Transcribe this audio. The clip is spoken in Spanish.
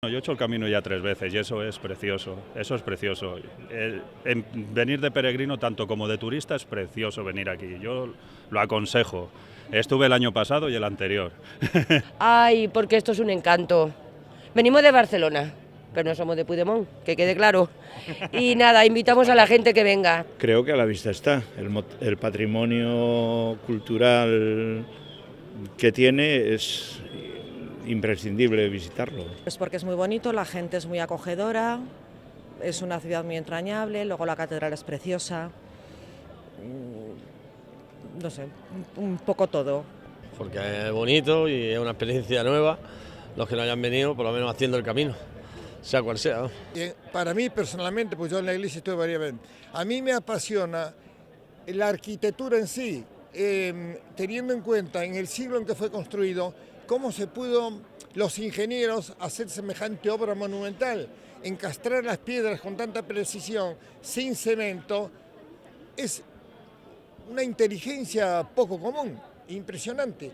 Yo he hecho el camino ya 3 veces y eso es precioso, eso es precioso. Venir de peregrino tanto como de turista es precioso venir aquí, yo lo aconsejo. Estuve el año pasado y el anterior. Ay, porque esto es un encanto. Venimos de Barcelona, pero no somos de Puigdemont, que quede claro. Y nada, invitamos a la gente que venga. Creo que a la vista está. El patrimonio cultural que tiene es imprescindible visitarlo. Pues porque es muy bonito, la gente es muy acogedora, es una ciudad muy entrañable, luego la catedral es preciosa, no sé, un poco todo. Porque es bonito y es una experiencia nueva, los que no hayan venido por lo menos haciendo el camino, sea cual sea, ¿no? Para mí personalmente, pues yo en la iglesia estuve varias veces, a mí me apasiona la arquitectura en sí, teniendo en cuenta en el siglo en que fue construido, cómo se pudo los ingenieros hacer semejante obra monumental, encastrar las piedras con tanta precisión, sin cemento, es una inteligencia poco común, impresionante.